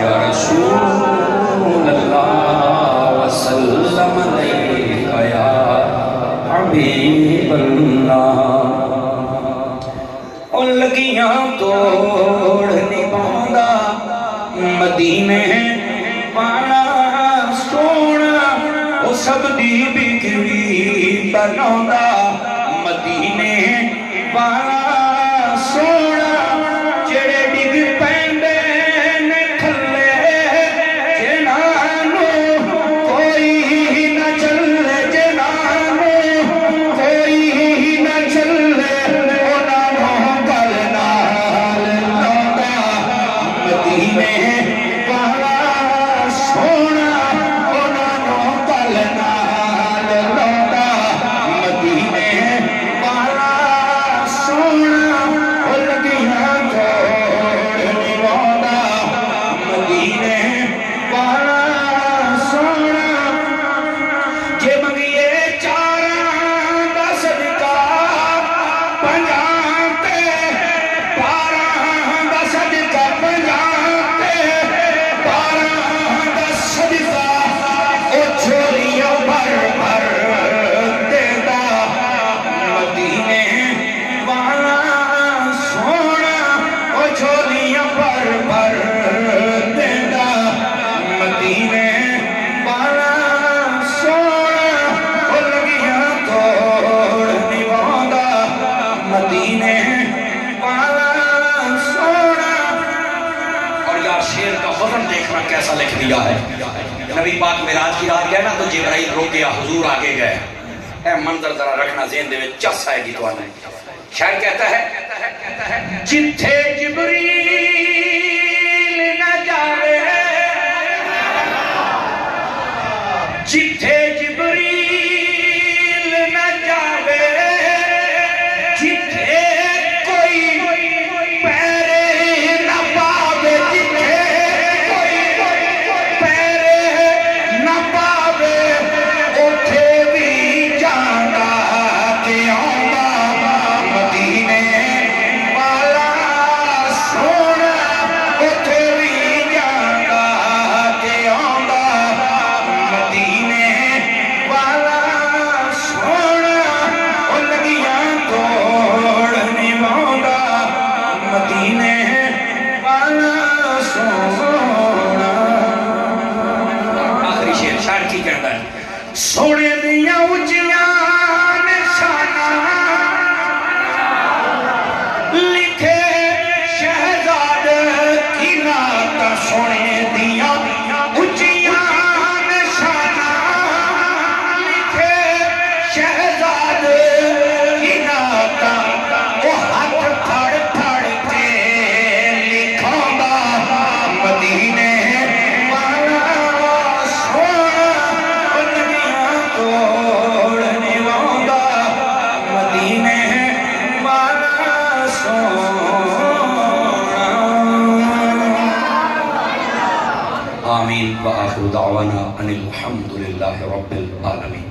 या रसूल अल्लाह वसल्लम अलैका या हबीब अल्लाह। और लगियां तोड़ निभांदा मदीने वाला सोना, वो सब दी बिगड़ी बनांदा मदीने वाला सोना। जेड़े डिग पैंदे ने थल्ले जिन्हां नूं कोई ना चले, जिन्हां नूं कोई ना चले, उन्हां नूं गल नाल लांदा मदीने वाला सोना, उन्हां नूं गल नाल लांदा मदीने वाला सोना। ओ लगियां तोड़ निभांदा मदीने वाला सोना। जे मंगिए चारां दा सदका पंजां ते 12 दा सदका, पंजां ते 12 दा सदका, ओ छोरियां भर भर देंदा मदीने वाला सोना। ओ छोरियां भर भर देंदा मदीने वाला सोना। ओ लगियां तोड़ निभांदा मदीने वाला सोना। और यार शेर का वज़न देखना कैसा लिख दिया है। नबी पाक मिराज की रात गए ना तो जिब्राइल रोक गया, हुजूर आगे गए। ए मंजर जरा रखना ज़हन दे विच, चस आएगी तुहानू। शायर कहता है जिथे जिब्रील न जावे, जिथे जिब्रील न जावे, जिथे कोई पैरे न पावे, जिथे कोई पैरे न पावे, उथे भी जांदा ते आंदा मदीने वाला सोना। उथे भी जांदा ते आंदा मदीने वाला सोना। ओ लगियां तोड़ निभांदा मदीने वाला सोना। आखिरी शेर शायर की कहता है, सोने दियां उच्चियां निशाना लिखे शहजाद की नात। सोने दियां उच्चियां निशाना लिखे शहजाद की नात। ओ हाथ फड़ फड़ के लिखांदा मदीने वाला सोना। ओ लगियां तोड़ निभांदा मदीने वाला सोना। आमीन व आखिर दावाना अनिल हम्दुलिल्लाहि रब्बिल आलमीन।